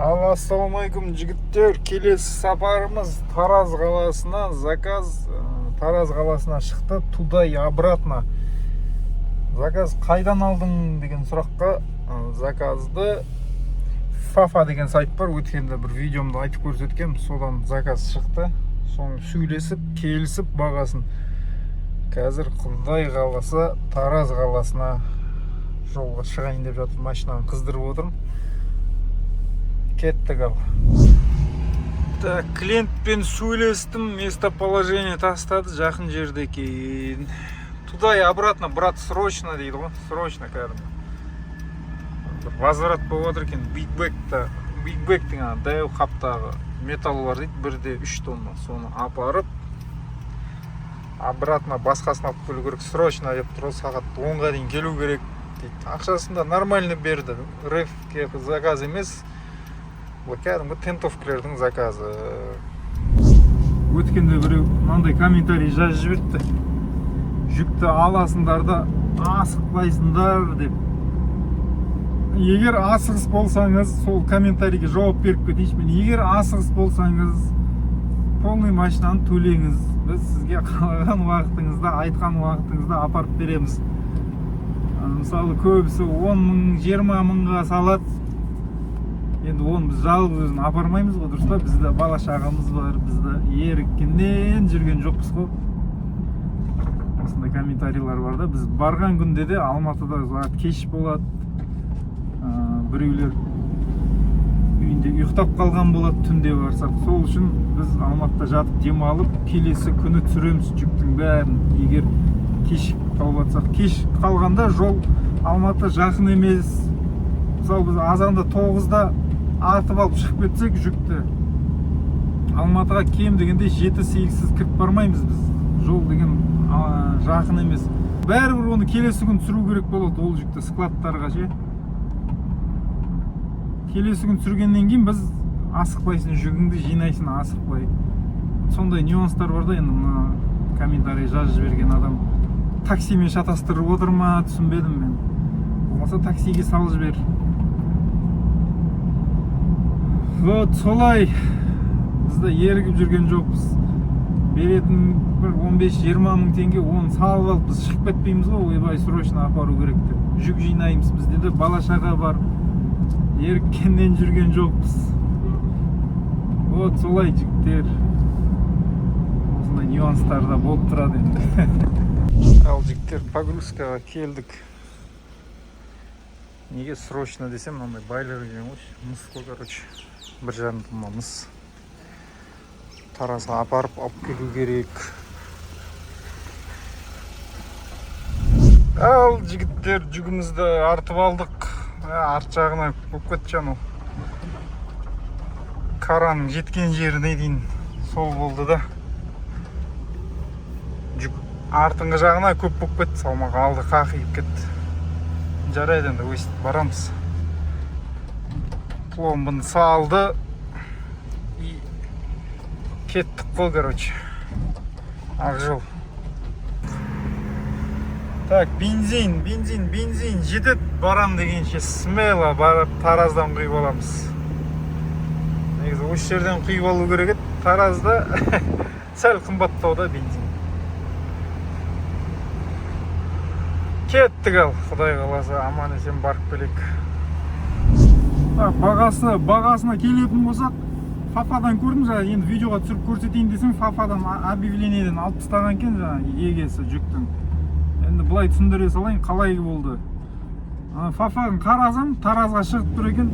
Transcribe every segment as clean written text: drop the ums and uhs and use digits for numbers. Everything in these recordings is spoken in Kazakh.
Ассалаумалейкум жігіттер, келесі сапарымыз Тараз қаласына, заказ Тараз қаласына шықты, туда и обратно. Заказ қайдан алдың деген сұраққа, заказды Fafa деген сайт бар, өткенде бір видеомда айтып көрсеткем, содан заказ шықты. Соны сөйлесіп, келісіп бағасын. Қазір Құдай қаласа Тараз қаласына жолға шығайын деп жатыр, машинаны қыздырып отырмын. Кеттік ал. Так, клиентпен сөйлестім, местоположение тастады, жақын жерде екен. Туда и обратно, брат, срочно дейді ғой, срочно кәдімгі. Возврат болып отыр екен, бигбэктің дәу қаптағы металл бар дейді, 1,3 тонна. Соны апарып, обратно басқасын алып келу керек, срочно деп тұр, сағат 10-ға дейін келу керек дейді. Ақшасында нормально берді, рефке заказ емес. Бұл кәдімгі тентовкілердің заказы. Өткенде біреу мынандай комментарий жазып жіберді. Жүкті аласыңдар да асықпайсыңдар деп. Егер асығыс болсаңыз, сол комментарийге жауап беріп кетейінші мен. Егер асығыс болсаңыз, полный машинаны төлеңіз. Біз сізге қалаған уақытыңызда, айтқан уақытыңызда апарып береміз. Мысалы, көбісі 10 мың, 20 мыңға салады. Енді оны біз жалғыз өзін апармаймыз ғой, дұрыс па? Бізде бала шағамыз бар, бізде еріккеннен жүрген жоқпыз ғой. Осындай комментарийлар бар да, біз барған күнде де Алматыда сағат кеш болады. Біреулер үйінде ұйықтап қалған болады, түнде барсақ. Сол үшін біз Алматыда жатып демалып, келесі күні түсіреміз жүктің бәрін. Егер кеш қалып жатсақ, кеш қалғанда жол Алматы жақын емес. Мысалы біз азанда 9-да атып алып шығып кетсек жүкті, Алматыға кем дегенде 7-8-сіз кіріп бармаймыз біз. Жол деген жақын емес. Бәрібір оны келесі күн түсіру керек болады, ол жүкті складтарға ше. Келесі күн түсіргеннен кейін біз асықпайсың, жүгіңді жинайсың, асықпай. Сондай нюанстар бар да, енді мына комментарий жазып жіберген адам таксимен шатастырып отыр ма, түсінбедім мен. Болмаса таксиге салып жібер. Вот солай бізді ерігіп жүрген жоқпыз. Беретін бір 15-20 мың теңге, оны салып алып біз шығып кетпейміз ғой, ойбай срочно апару керек деп. Жүк жинаймыз, бізде де бала шаға бар. Еріккеннен жүрген жоқпыз. Вот солай жігіттер. Осындай нюанстарда болып тұрады енді. Ал жігіттер, погрузкаға келдік. Неге срочно десем, мынандай байлар деген ғой, мыс қой, короче. 1,5 тонна мыс. Таразға апарып алып келу керек. Ал жігіттер, жүгімізді артып алдық. Арт жағына көп кетті жану. Караның жеткен жеріне дейін сол болды да. Жүк артыңғы жағына көп болып кетті, салмақ алды қақиып кетті. Жарайды енді өстіп барамыз. Пломбыны салды и кеттік қой, короче. Ақжол. Так, бензин жетеді, барам дегенше смело барып Тараздан құйып аламыз. Негізі осы жерден құйып алу керек еді, Таразда сәл қымбаттау да бензин. Кеттік ал, Құдай қаласа аман есен барып келек. Бағасына келетін болсақ, Fafaдан көрдім жаңа, енді видеоға түсіріп көрсетейін десем, Fafaдан объявлениеден алып тастаған екен жаңа егесі жүктің. Енді былай түсіндіре салайын, қалай болды. Fafaның қарасам, Таразға шығып тұр екен,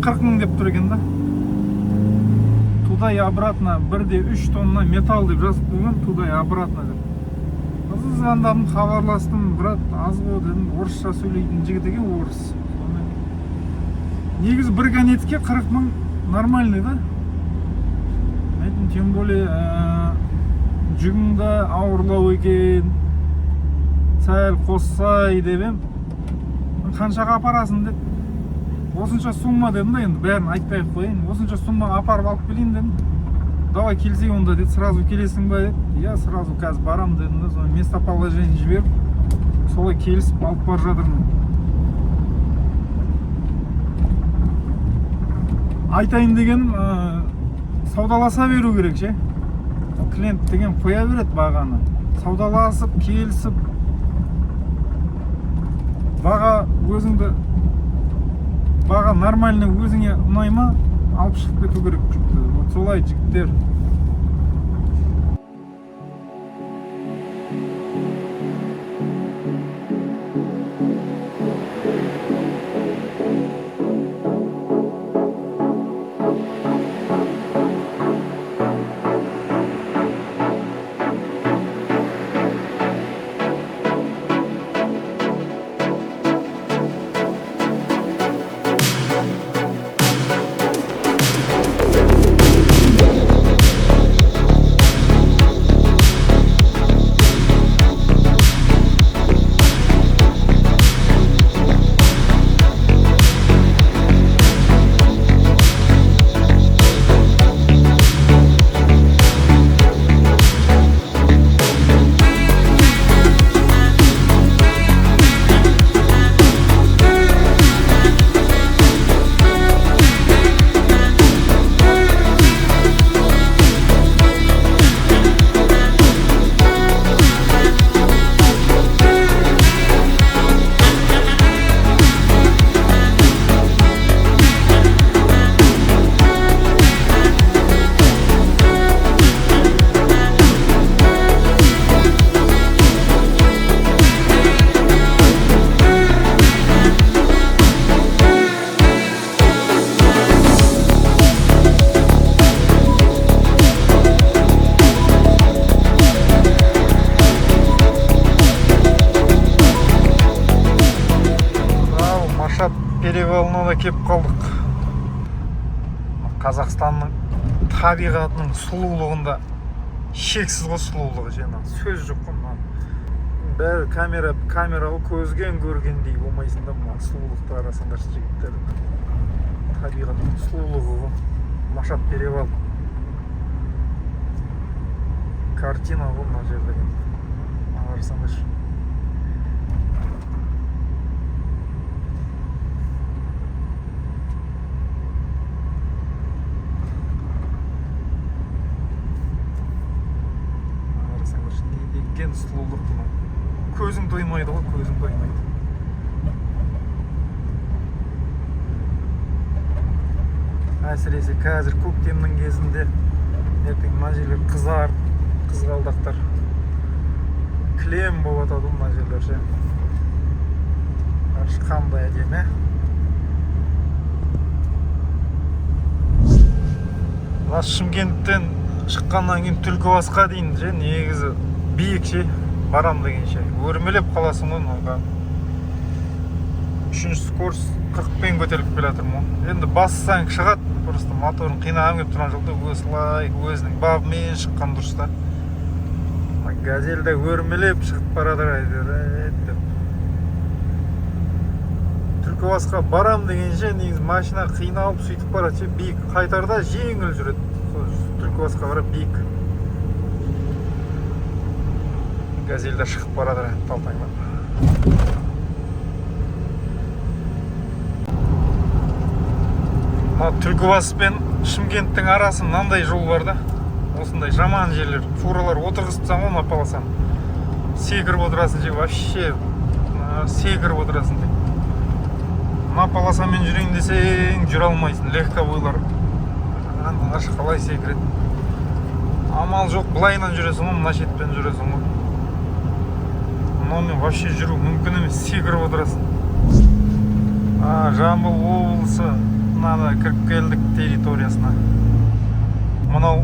40 мың деп тұр екен да. Туда и обратно 1,3 тонна металл деп жазып қойған, туда и обратно деп. Звондадым, хабарластым, брат, аз ғой дедім, орысша сөйлейтін жігіт екен, орыс. Негізі бір конецке 40 мың нормальный да. Айтын, тем более жүгіңді ауырлау екен, сәл қоссай дебем. Қаншаға апарасың деп. Осынша сумма дедім да, енді бәрін айтпай қойын. Осынша сумма апарып алып келейін дедім. Давай келсей онда деді, сразу келесің ба деді. Я сразу қазір барам дедім да, соны местоположение жіберіп, солай келісіп алып бар жатырмын. айтайын дегенім саудаласа беру керек ше. Клиент деген қоя береді бағаны. Саудаласып, келісіп, баға нормальный өзіңе ұнай ма, алып шығып кету керек жүкті. Вот солай жігіттер. Перевалына да кеп қалдық. Қазақстанның табиғатының сұлулығында шексіз ғой сұлулығы жена. Сөз жоқ қой. Бәрі камералы көзген көргендей болмайсың да мына сұлулықты арасыңдар жігіттер. Табиғаттың сұлулығы ғой. Машат перевал. Картина ғой мына жердегі. Арасыңдар. Сұлулық бұның. Көзің тоймайды ғой, көзің тоймайды. Әсіресе қазір көктемнің кезінде ертең мына жерлер қызар, қызғалдақтар кілем болып атады мына жерлер ше. Қандай әдемі. Шымкенттен шыққаннан кейін Түлкібасқа дейін же негізі биік ше, барам дегенше өрмелеп қаласың ғой мынауға. 3-ші скорость 40-пен көтеріліп келе жатырмын ғой. Енді бассаң шығады, просто моторын қинағым келіп тұрған жолда осылай өзінің бабымен шыққан дұрыс та. Газельде өрмелеп шығып барадыр деп. Түлкібасқа барам дегенше негізі машина қиналып сөйтіп барады ше, биік. Қайтарда жеңіл жүреді. Түлкібасқа қарап биік. Газельда шығып барадыр талтаңдап. Түлкібас пен Шымкенттің арасы мынандай жол бар да. Осындай жаман жерлер, фуралар отырғызыпсаң ғой напаласаң. Секіріп отырасың же, вообще секіріп отырасың. Напаласамен жүрейін десең жүре алмайсың, легковойлар. Андағаш қалай секіреді. Амал жоқ, былайынан жүресің ғой, мына шетпен жүресің ғой. Мен вообще жүру мүмкін емес, секіріп отырасың. Жамбыл облысы мынада кіріп келдік территориясына. Мынау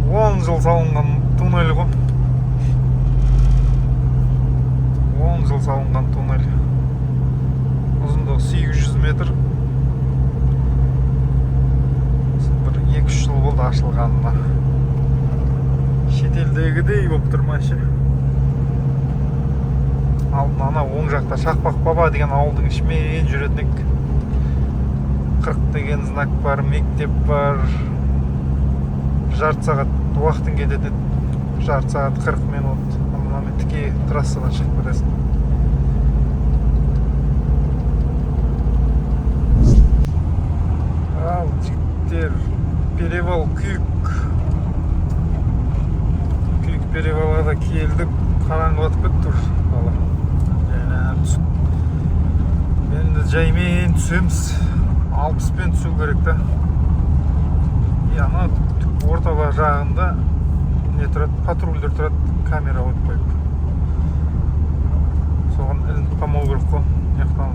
10 жыл салынған туннель ғой. 10 жыл салынған туннель. Ұзындығы 800 метр. Бір 2-3 жыл болды ашылғанына. Шетелдегідей болып тұрмашы. Алдын ана оң жақта Шақпақ баба деген ауылдың ішімен жүретінік. 40 деген знак бар, мектеп бар. Жарты сағат уақытың кетеді. Жарты сағат 40 минут. Мынамен тіке трассадан шығып кетесің. перевал күйік перевалға да келдік. Қараңғылатып кетті уже бала. Енді жаймен түсеміз. 60-пен түсу керек та. Ана ортала жағында не тұрады, патрульдер тұрады, камера қойып қойып. Соған ілініп қалмау керек қой, яқтан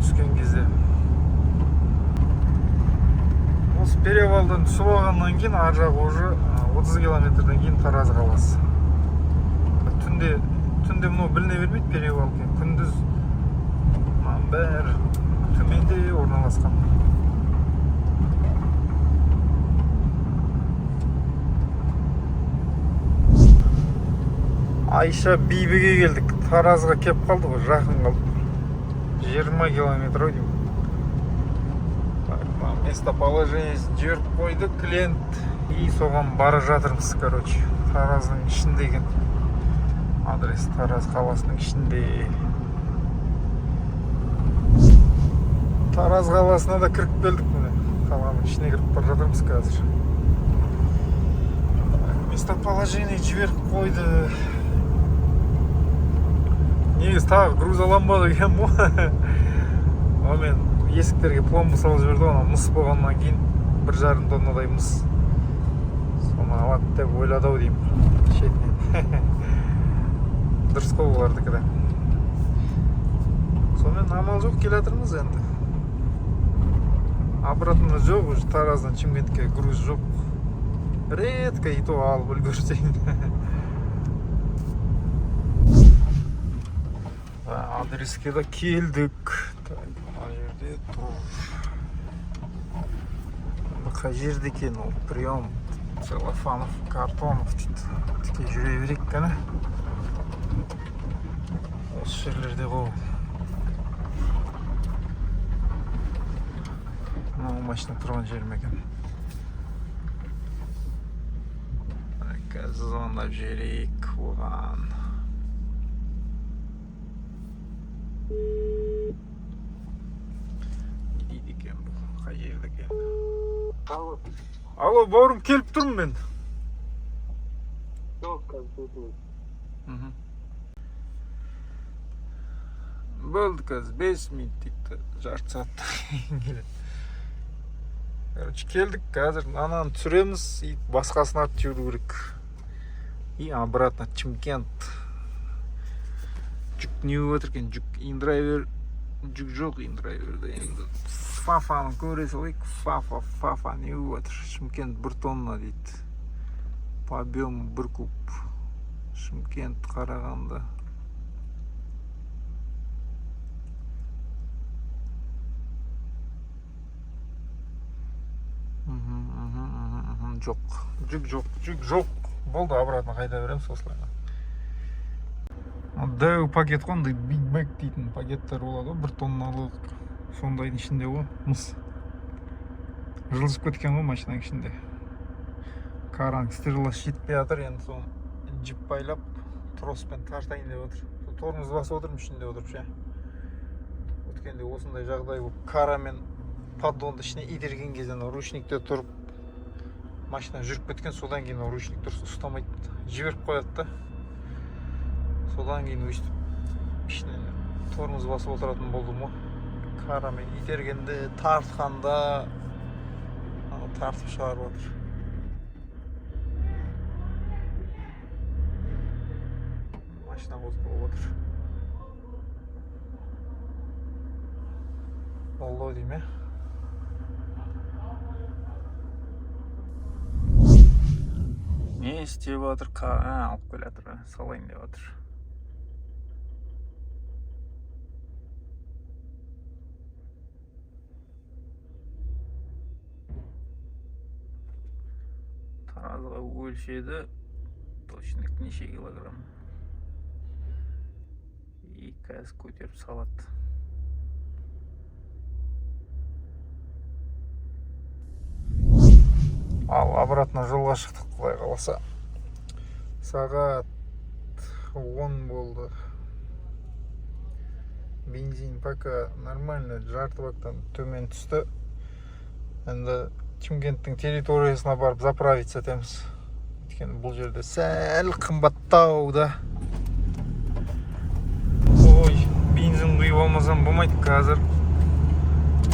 түскен кезде. Осы перевалдан түсіп алғаннан кейін ар жағы уже 30 километрден кейін Тараз қаласы. Түнде мынау біліне бермейді перевал екен. Күндіз бәрі төменде орналасқан. Айша Бибіге келдік. Таразға кеп қалдық, жақын қалдық. 20 километр ой деймін. Местоположение жіберіп қойды клиент. И соған бара жатырмыз, короче. Тараздың ішінде екен. Адрес Тараз қаласының ішінде. Тараз қаласына да кіріп келдік міне. Қаланың ішіне кіріп бара жатырмыз қазір. Местоположение жіберіп қойды. Негіз тағы груз алам ба деген бұл. Мен есіктерге пломба салып жіберді, оны мыс болғаннан кейін 1,5 тоннадай мыс. Соны алады деп ойлады ау деймін шетінен. Дұрыс қой олардікі де. Сонымен амал жоқ, келе жатырмыз енді. Обратно жоқ, уже Тараздан Шымкентке груз жоқ. Редко и то алып үлгерсең. Адреске де келдік. Мына жерде тұр. Қай жерде екен ол? Прием целлофанов, картонов дейді. Тіке жүре берейік қана. Осы жерлерде ғой. Мынау машина тұрған жерім екен. Қазір звондап жіберейік оған. Дейді екен бұл, қай жерде екен. Алло, бауырым, келіп тұрмын мен. Жоқ, қазір тұрмын. Болды қазір 5 минут дейді, жарты сағатта. Короче, келдік қазір, ананы түсіреміз, басқасын артып жүру керек. И обратно Чымкент. Жүк не өтір екен, жүк индрайвер, жүк жоқ индрайверді. Енді Фафаны көре салайық, Фафа не өтір. Шымкент 1 тонна дейді. По объему 1 куб. Шымкент Қарағанды. Жүк жоқ. Болды, обратно қайда береміз осылайға. Дәу пакет қондай Big Bag дейтін пакеттер болады, 1 тонналық. Сондайдың ішінде ғой, мыс. Жылжып кеткен ғой машинаның ішінде. Қараң стерлас жетпей жатыр, енді соны жіп байлап, троспен тартайын деп отыр. Тормоз басып отырмын, ішінде отырып ше. Өткенде осындай жағдай болып, карамен поддонды ішіне итерген кезден ручникте тұрып, машина жүріп кеткен, содан кейін ручник дұрыс ұстамайды, жіберіп қояды да. Содан кейін өйстіп ішінен тормоз басып отыратын болдым ғой. Карамен itергенде, тартқанда тартып шығарып отыр. Машина қозғалып отыр. Болды дейме? Не істеп отыр? Алып келе жатыр, салайын деп отыр. Таразға өлшеді, точник неше килограмм. И қазір көтеріп салады. Ал обратно жолға шықтық, құдай қаласа. Сағат 10 болды. Бензин пока нормально, жарты бактан төмен түсті. Енді Чимкенттің территориясына барып заправиться етеміз. Өйткені бұл жерде сәл қымбаттау да. Ой, бензин құйып алмасам болмайды қазір.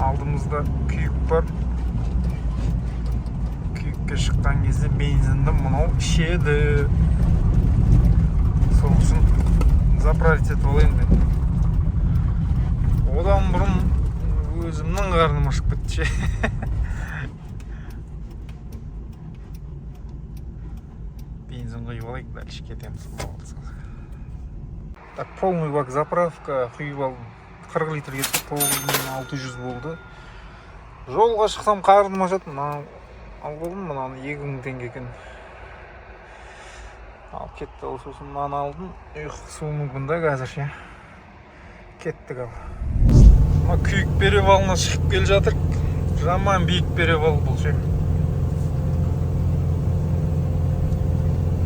Алдымызда күйік бар. Күйікке шыққан кезде бензинді мынау ішеді. Сол үшін заправить етіп алайын деп. Одан бұрын өзімнің қарным ашып кетті. Бензин құйып алайық, дальше кетеміз. Так, полный бак заправка құйып алдым. 40 литр кетті, 9600 болды. Жолға шықсам қарным ашады. Алғылым мынаны 2000 теңге екен. Ал кетті, ол сосын мынаны алдым. Су мүмкін да қазір ше. Кеттік ал. Күйік перевалына шығып кел жатыр. Жаман биік перевал бұл ше.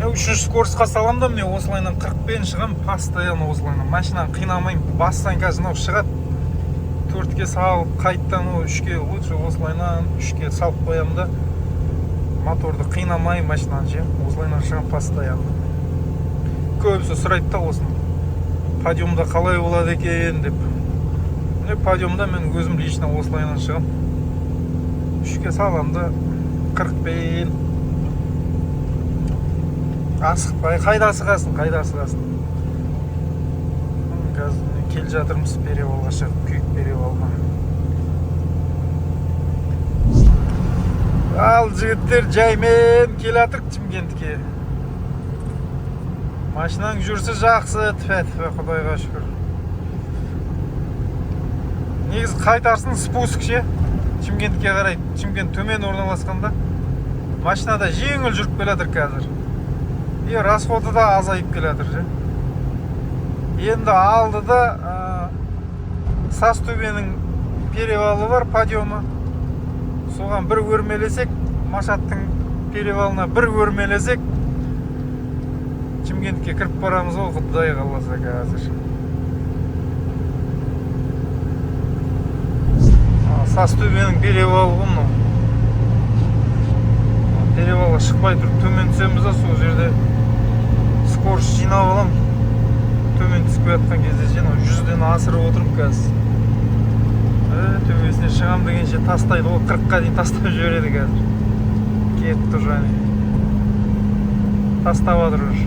Үшінші скоростқа салам да, міне осылайынан 40-пен шығам, постоянно осылайынан. Машинаны қинамайым, бастан қазір шығады. 4-ке салып, қайттан 3-ке, лучше осылайынан 3-ке салып қоям да. Моторды қинамай машинаны ше, осылайынан шығам постоянно. Көбісі сұрайды да осыны. Подиумда қалай болады екен деп. Подиумда мен өзім лично осылайынан шығам. 3-ке салам да 40-пен. Асықпай, қайда асығасын. Қазір кел жатырмыз перевалға шығып, күйік перевалына. Ал жігіттер жаймен кел атырық Чимкентке. Машинаң жүрсі жақсы, тфә, құдайға шүкір. Негізі қайтарсын спуск ше, Чимкентке қарай. Чимкент төмен орналасқанда машинада жеңіл жүріп келатыр қазір. Расходы да азайып келатыр же. Енді алдыда Сазтөбенің перевалы бар, подиумы. Соған бір өрмелесек, Машаттың перевалына бір өрмелесек, Чимкентке кіріп барамыз ол, құдай қаласа қазір. Сазтөбенің перевалы бұны. Перевалға шықпай тұрып төмен түсеміз да, сол жерде скорость жинап алам. Төмен түсіп жатқан кезде сен 100-ден асырып отырып қазір. Төбесіне шығам дегенше тастайды, ол 40-қа дейін тастап жібереді қазір. Кетті және. Тастап атыр уже.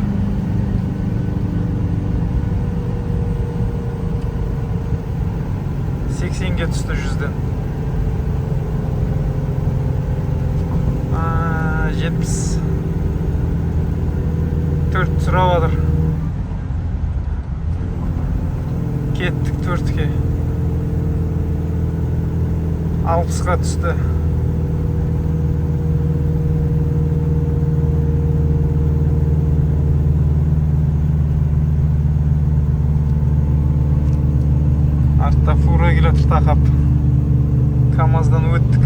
Сексенге түсті 100-ден. 74 сұрап атыр. Кеттік 4-ке. 60-ға түсті. Артта фура келатыр тақап. КамАЗдан өттік.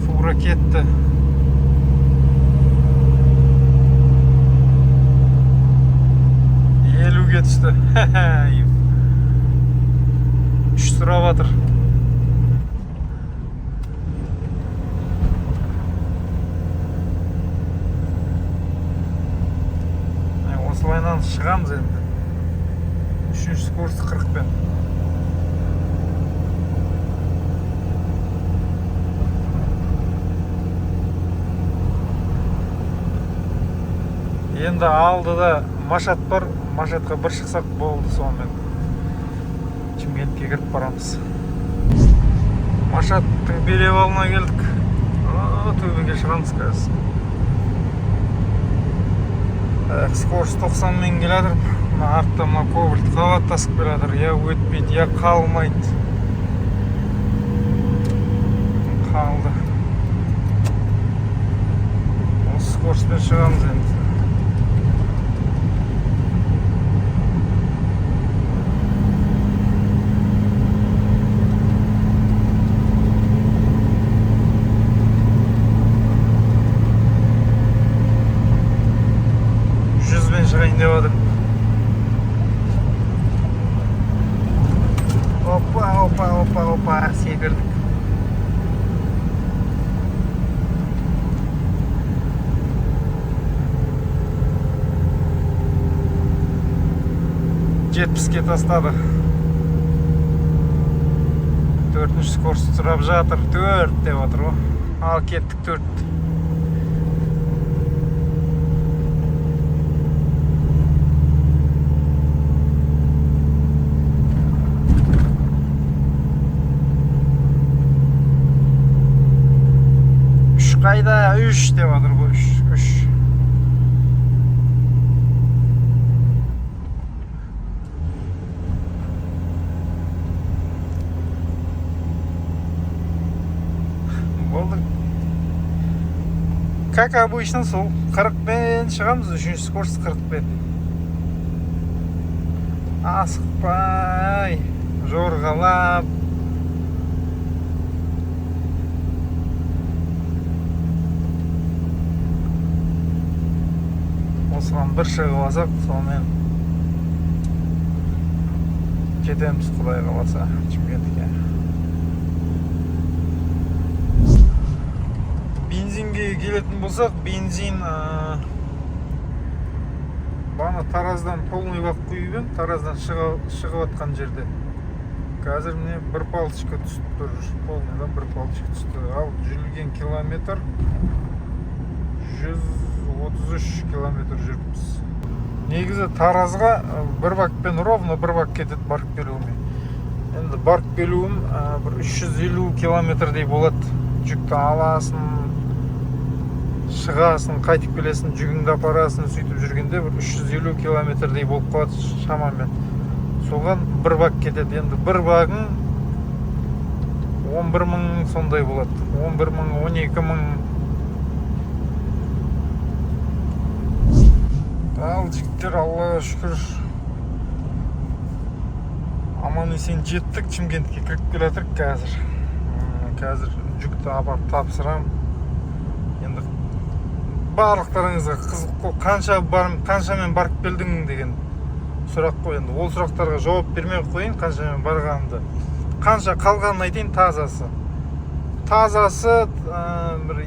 Фура кетті. Түсті. 3 сұрап атыр. Осылайынан шығамыз енді. 3-ші скорості 40-пен. Енді алдыда Машат бар. Машатқа бір шықсақ болды сонымен. Чимкентке кіріп барамыз. Машаттың перевалына келдік. Төбеге шығамыз қазір. Скорость 90-мен келатыр. Артта кобальт қабаттасып келатыр. Я өтпейді, я қалмайды. Қалды. Осы скоростьпен шығамыз енді. Шығайын деп отыр. Оп. Опа, секірдік. Жетпіске тастады. 4-ші скорость сұрап жатыр. 4 деп отыр ғой. Ал кеттік 4. Қайда 3 деп отыр ғой. 3. Болды. Как обычно сол 40-пен шығамыз, 3-ші скорость 40-пен. Асықпай, жорғалап. Осыған бір шығып алсақ, сонымен жетеміз Құдай қаласа Шымкентке. Бензинге келетін болсақ, бензин бана Тараздан полный бак құйып ем, Тараздан шығып атқан жерде. Қазір міне бір палтышқа түсіп тұр, полныйдан бір палтышқа түсті. Ал жүрілген километр 133 километр жүріппіз. Негізі Таразға бір бакпен ровно бір бак кетеді барып келуіме. Енді барып келуім бір 350 километрдей болады. Жүкті аласын, шығасын, қайтып келесін, жүгіңді апарасын, сөйтіп жүргенде бір 350 километрдей болып қалады шамамен. Соған бір бак кетеді. Енді бір багың 11 мың сондай болады. 11 мың, 12 мың. Ал жігіттер, Аллаға шүкір, аман есен жеттік, Шымкентке кіріп келатырық қазір. Қазір жүкті апарып тапсырам. Енді барлықтарыңызға қызық қой, қаншамен барып келдің деген сұрақ қой. Енді ол сұрақтарға жауап бермей қойын, қаншамен барғанымды. Қанша қалғанын айтайын. Тазасы бір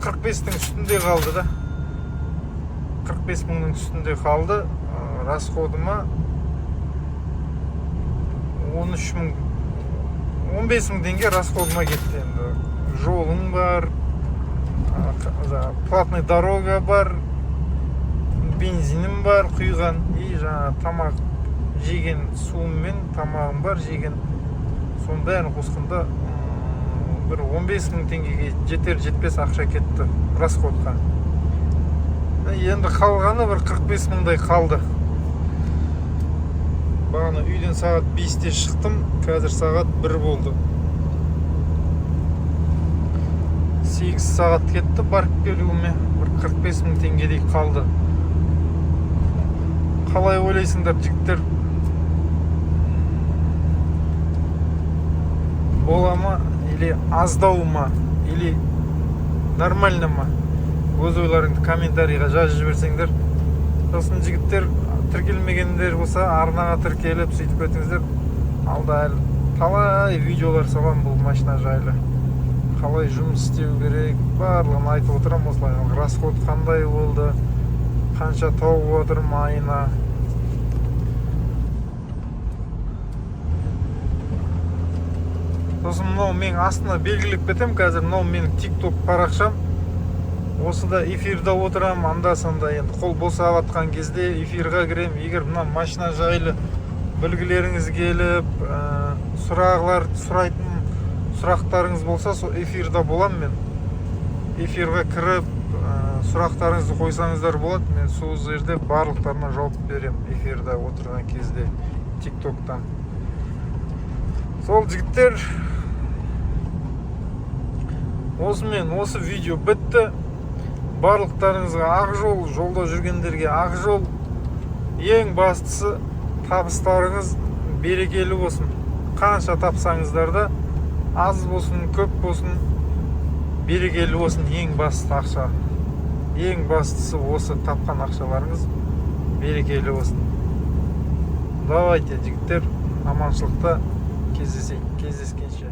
45-тің үстінде қалды да. 45 мыңның үстінде қалды. Расходыма 13 мың, 15 мың теңге расходыма кетті. Енді жолың бар, платный дорога бар, бензинім бар құйған, и жаңа тамақ жеген суым мен тамағым бар жеген. Соның бәрін қосқанда бір 15 мың теңгеге жетер-жетпес ақша кетті расходқа. Енді қалғаны бір 45 мыңдай қалды. Бағана үйден сағат 5-те шықтым, қазір сағат 1 болды. 8 сағат кетті барып келуіме, бір 45 мың теңгедей қалды. Қалай ойлайсыңдар жігіттер? Бола ма, или аздау ма, или нормально ма? Өз ойларыңды комментарийға жазып жіберсеңдер. Сосын жігіттер, тіркелмегендер болса, арнаға тіркеліп сөйтіп өтіңіздер. Алда әлі талай видеолар салам бұл машина жайлы. Қалай жұмыс істеу керек, барлығын айтып отырам осылай. Расход қандай болды, қанша тауып отырмын айына. Сосын мынау мен астына белгілеп кетем, қазір мынау менің TikTok парақшам. Осыда эфирда отырам, анда-санда енді қол босап кезде эфирға кірем. Егер мына машина жайлы білгілеріңіз келіп, сұрайтын сұрақтарыңыз болса, сол эфирда болам мен. Эфирға кіріп, сұрақтарыңызды қойсаңыздар болады. Мен сол жерде барлықтарына жауап берем эфирда отырған кезде TikToktан. Сол жігіттер, осымен осы видео бітті. Барлықтарыңызға ақ жол, жолда жүргендерге ақ жол. Ең бастысы табыстарыңыз берекелі болсын. Қанша тапсаңыздар да, аз болсын, көп болсын, берекелі болсын. Ең басты ақша. Ең бастысы осы тапқан ақшаларыңыз берекелі болсын. Давайте, жігіттер, аманшылықта кездескенше.